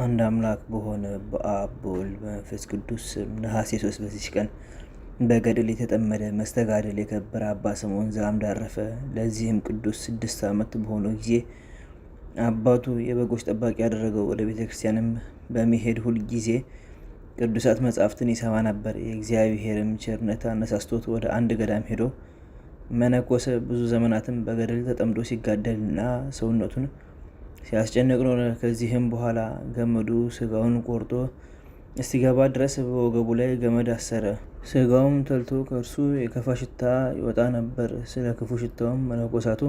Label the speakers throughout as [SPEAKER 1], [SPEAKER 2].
[SPEAKER 1] አንድ አምላክ በሆነ በአብ በወልድ በመንፈስ ቅዱስ ስም ነሐሴ 3 በዚች ቀን በገድል የተጠመደ መስተጋድል የከበረ አባ ስምዖን ዘአምድ አረፈ። ለዚህም ቅዱስ 6 ዓመት በሆነው ጊዜ አባቱ የበጎች ጠባቂ ያደረገው። ወደ ቤተ ክርስቲያንም በሚሄድ ሁል ጊዜ ቅዱሳት መጻሕፍትን ይሰማ ነበር። የእግዚአብሔርም ቸርነት አነሳስቶት ወደ አንድ ገዳም ሄዶ መነኮሰ። ብዙ ዘመናትም በገድል ተጠምዶ ሲጋደልና ሰውነቱን ሲያስጨንቅ ኖረ። ከዚህም በኋላ ገመዱ ስጋውን ቆርጦ እስቲገባ ድረስ በወገቡ ላይ ገመድ አሰረ። ስጋውም ተልቶ ከእርሱ የከፋ ሽታ ይወጣ ነበር። ስለ ክፉ ሽታውም መነኮሳቱ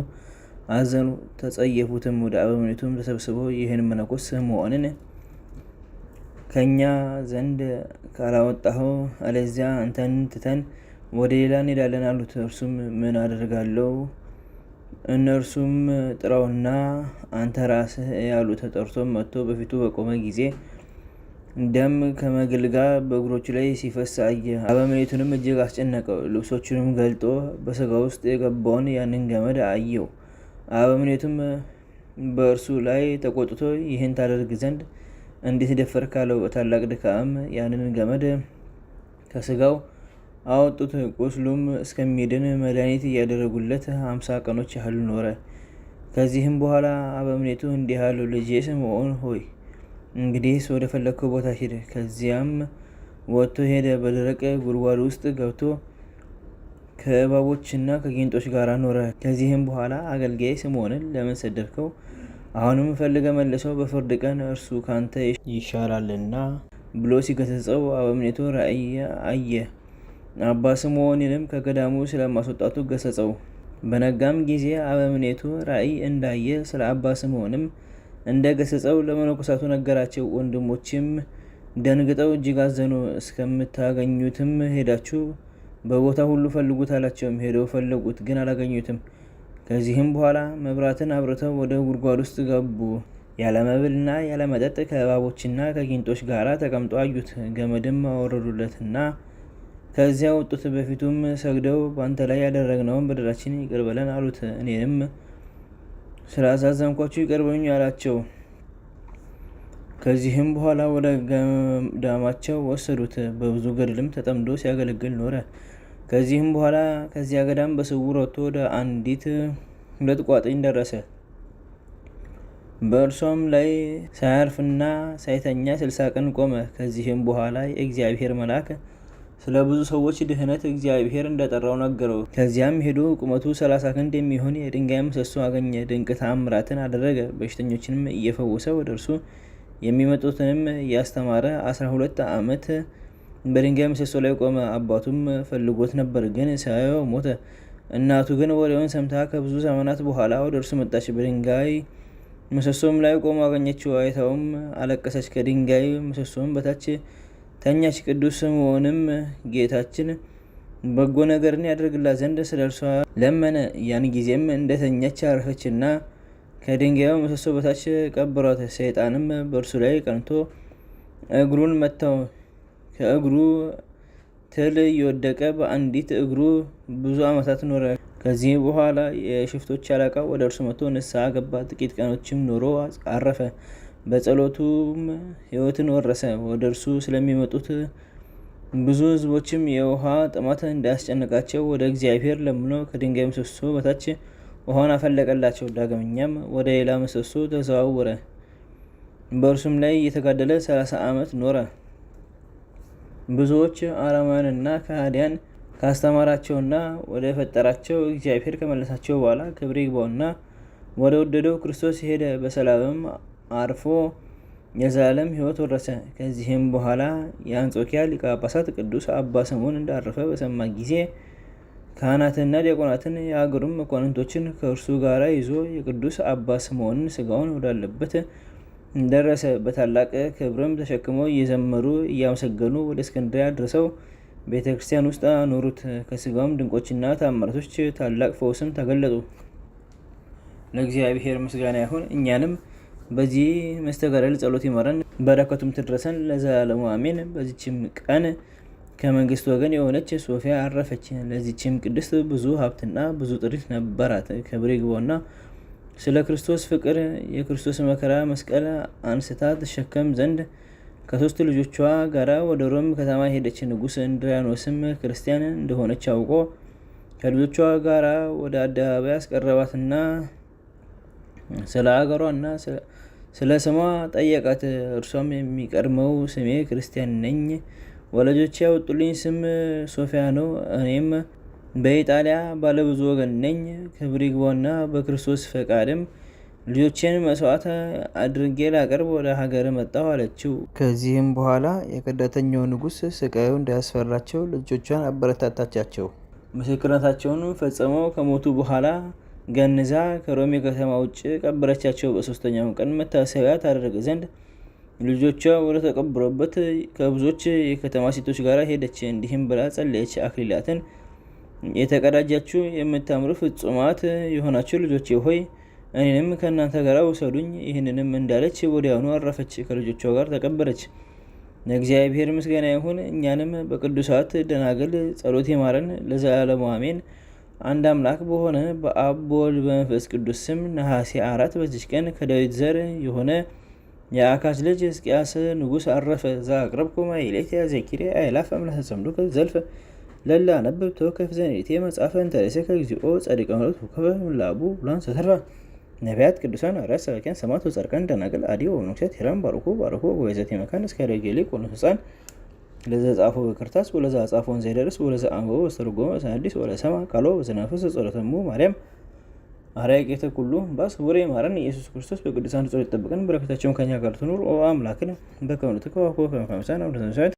[SPEAKER 1] አዘኑ፣ ተጸየፉትም። ወደ አበምኔቱም ተሰብስበው ይህን መነኮስ ስምዖንን ከእኛ ዘንድ ካላወጣኸው አለዚያ አንተን ትተን ወደ ሌላ እንሄዳለን አሉት። እርሱም ምን አደርጋለሁ? እነርሱም ጥራውና አንተ ራስህ ያሉት። ተጠርቶም መጥቶ በፊቱ በቆመ ጊዜ ደም ከመግል ጋር በእግሮቹ ላይ ሲፈስ አየ። አበምኔቱንም እጅግ አስጨነቀው። ልብሶቹንም ገልጦ በስጋ ውስጥ የገባውን ያንን ገመድ አየው። አበምኔቱም በእርሱ ላይ ተቆጥቶ ይህን ታደርግ ዘንድ እንዴት ደፈርክ አለው። በታላቅ ድካም ያንን ገመድ ከስጋው አወጡት። ቁስሉም እስከሚድን መድኃኒት እያደረጉለት 50 ቀኖች ያህል ኖረ። ከዚህም በኋላ አበምኔቱ እንዲህ አለው፣ ልጄ ስምዖን ሆይ እንግዲህስ ወደ ፈለግከው ቦታ ሂድ። ከዚያም ወጥቶ ሄደ። በደረቅ ጉድጓድ ውስጥ ገብቶ ከእባቦችና ከጊንጦች ጋር ኖረ። ከዚህም በኋላ አገልጋይ ስምዖንን ለምን ሰደድከው? አሁንም ፈልገ መልሰው፣ በፍርድ ቀን እርሱ ካንተ ይሻላልና ብሎ ሲገሰጸው አበምኔቱ ራእይ አየ። አባ ስምዖንንም ከገዳሙ ስለማስወጣቱ ገሰጸው። በነጋም ጊዜ አበምኔቱ ራእይ እንዳየ ስለ አባ ስምዖንም እንደ ገሰጸው ለመነኮሳቱ ነገራቸው። ወንድሞችም ደንግጠው እጅግ አዘኑ። እስከምታገኙትም ሄዳችሁ በቦታ ሁሉ ፈልጉት አላቸውም። ሄደው ፈለጉት፣ ግን አላገኙትም። ከዚህም በኋላ መብራትን አብርተው ወደ ጉድጓድ ውስጥ ገቡ። ያለ መብልና ያለ መጠጥ ከእባቦችና ከጊንጦች ጋር ተቀምጦ አዩት። ገመድም አወረዱለትና ከዚያ ወጡት። በፊቱም ሰግደው በአንተ ላይ ያደረግነውን በደላችን ይቅር በለን አሉት። እኔንም ስላሳዘንኳችሁ ይቅር በሉኝ አላቸው። ከዚህም በኋላ ወደ ገዳማቸው ወሰዱት። በብዙ ገድልም ተጠምዶ ሲያገለግል ኖረ። ከዚህም በኋላ ከዚያ ገዳም በስውር ወጥቶ ወደ አንዲት 2 ቋጥኝ ደረሰ። በእርሷም ላይ ሳያርፍና ሳይተኛ 60 ቀን ቆመ። ከዚህም በኋላ የእግዚአብሔር መልአክ ስለ ብዙ ሰዎች ድህነት እግዚአብሔር እንደጠራው ነገረው። ከዚያም ሄዶ ቁመቱ 30 ክንድ የሚሆን የድንጋይ ምሰሶ አገኘ። ድንቅ ተአምራትን አደረገ። በሽተኞችንም እየፈወሰ ወደ እርሱ የሚመጡትንም እያስተማረ 12 ዓመት በድንጋይ ምሰሶ ላይ ቆመ። አባቱም ፈልጎት ነበር፣ ግን ሳያየው ሞተ። እናቱ ግን ወሬውን ሰምታ ከብዙ ዘመናት በኋላ ወደ እርሱ መጣች። በድንጋይ ምሰሶም ላይ ቆሞ አገኘችው። አይታውም አለቀሰች። ከድንጋይ ምሰሶም በታች ተኛች። ቅዱስ ስምዖንም ጌታችን በጎ ነገርን ያደርግላት ዘንድ ስለ እርሷ ለመነ። ያን ጊዜም እንደተኛች አረፈችና ከድንጋዩ ምሰሶ በታች ቀበሯት። ሰይጣንም በእርሱ ላይ ቀንቶ እግሩን መታው። ከእግሩ ትል እየወደቀ በአንዲት እግሩ ብዙ ዓመታት ኖረ። ከዚህ በኋላ የሽፍቶች አለቃ ወደ እርሱ መጥቶ ንስሐ ገባ። ጥቂት ቀኖችም ኖሮ አረፈ። በጸሎቱም ሕይወትን ወረሰ። ወደ እርሱ ስለሚመጡት ብዙ ሕዝቦችም የውሃ ጥማት እንዳያስጨንቃቸው ወደ እግዚአብሔር ለምኖ ከድንጋይ ምሰሶ በታች ውሃን አፈለቀላቸው። ዳግመኛም ወደ ሌላ ምሰሶ ተዘዋወረ። በእርሱም ላይ እየተጋደለ 30 ዓመት ኖረ። ብዙዎች አረማውያንና ከሃዲያን ካስተማራቸውና ወደ ፈጠራቸው እግዚአብሔር ከመለሳቸው በኋላ ክብር ይግባውና ወደ ወደደው ክርስቶስ ሄደ። በሰላምም አርፎ የዘላለም ሕይወት ወረሰ። ከዚህም በኋላ የአንጾኪያ ሊቀ ጳጳሳት ቅዱስ አባ ስምዖን እንዳረፈ በሰማ ጊዜ ካህናትንና ዲያቆናትን የአገሩም መኳንንቶችን ከእርሱ ጋር ይዞ የቅዱስ አባ ስምዖንን ስጋውን ወዳለበት ደረሰ። በታላቅ ክብርም ተሸክመው እየዘመሩ እያመሰገኑ ወደ እስክንድርያ ድረሰው ቤተ ክርስቲያን ውስጥ አኖሩት። ከስጋውም ድንቆችና ተአምራቶች ታላቅ ፈውስም ተገለጡ። ለእግዚአብሔር ምስጋና ይሁን። እኛንም በዚህ መስተጋደል ጸሎት ይማረን፣ በረከቱም ትድረሰን ለዘላለሙ አሜን። በዚችም ቀን ከመንግስት ወገን የሆነች ሶፊያ አረፈች። ለዚችም ቅድስት ብዙ ሀብትና ብዙ ጥሪት ነበራት። ክብር ይግባውና ስለ ክርስቶስ ፍቅር የክርስቶስ መከራ መስቀል አንስታ ትሸከም ዘንድ ከ3 ልጆቿ ጋራ ወደ ሮም ከተማ ሄደች። ንጉሥ እንድሪያኖስም ክርስቲያን እንደሆነች አውቆ ከልጆቿ ጋራ ወደ አደባባይ አስቀረባትና ስለ አገሯና ስለ ስሟ ጠየቃት። እርሷም የሚቀድመው ስሜ ክርስቲያን ነኝ፣ ወላጆቼ ያወጡልኝ ስም ሶፊያ ነው። እኔም በኢጣሊያ ባለብዙ ወገን ነኝ። ክብር ይግባውና በክርስቶስ ፈቃድም ልጆቼን መስዋዕት አድርጌ ላቀርብ ወደ ሀገር መጣሁ አለችው። ከዚህም በኋላ የከዳተኛው ንጉሥ ስቃዩ እንዳያስፈራቸው ልጆቿን አበረታታቻቸው። ምስክርነታቸውን ፈጽመው ከሞቱ በኋላ ገንዛ ከሮሜ ከተማ ውጭ ቀበረቻቸው። በ3ኛው ቀን መታሰቢያ ታደርግ ዘንድ ልጆቿ ወደ ተቀበሩበት ከብዙዎች የከተማ ሴቶች ጋር ሄደች። እንዲህም ብላ ጸለየች። አክሊላትን የተቀዳጃችሁ የምታምሩ ፍጹማት የሆናችሁ ልጆቼ ሆይ እኔንም ከእናንተ ጋር ውሰዱኝ። ይህንንም እንዳለች ወዲያውኑ አረፈች፣ ከልጆቿ ጋር ተቀበረች። ለእግዚአብሔር ምስጋና ይሁን፣ እኛንም በቅዱሳት ደናግል ጸሎት ይማረን ለዘላለሙ አሜን። አንድ አምላክ በሆነ በአብ በወልድ በመንፈስ ቅዱስ ስም ነሐሴ 4 በዚች ቀን ከዳዊት ዘር የሆነ የአካዝ ልጅ ሕዝቅያስ ንጉሥ አረፈ። ዘአቅረብኩ ማኅሌተ ዘኪርየ አእላፈ እምለተ ጸምዱከ ዘልፈ ለላ አነብብ ተወከፍ ዘንዴቴ መጽሐፈ እንተ ርእሰከ እግዚኦ ጸዲቀ ምሕረት ወከፈ ምላቡ ብሉዓን ዘተርፈ ነቢያት ቅዱሳን ሐዋርያት ሰባክያን ሰማዕታት ወጻድቃን ደናግል አዲ ወመነኮሳት ሄራን ባርኩ ወይዘቴ መካን እስከ ረጌሌ ቆኖ ሕፃን ለዘጻፎ በክርታስ ወለዛ ጻፎን ዘይደርስ ወለዛ አንበቦ በስተርጎመ በሰናዲስ ወለሰማ ቃሎ በዘናፈስ ጸሎተሙ ማርያም አርያም ጌተ ኩሉ ባስ ወሬ ማረን ኢየሱስ ክርስቶስ በቅዱሳን ጸሎት ይጠብቀን። በረከታቸውም ከኛ ጋር ትኑር። ኦ አምላክን በከውነትከ ወኮ ከመካምሳን አብረን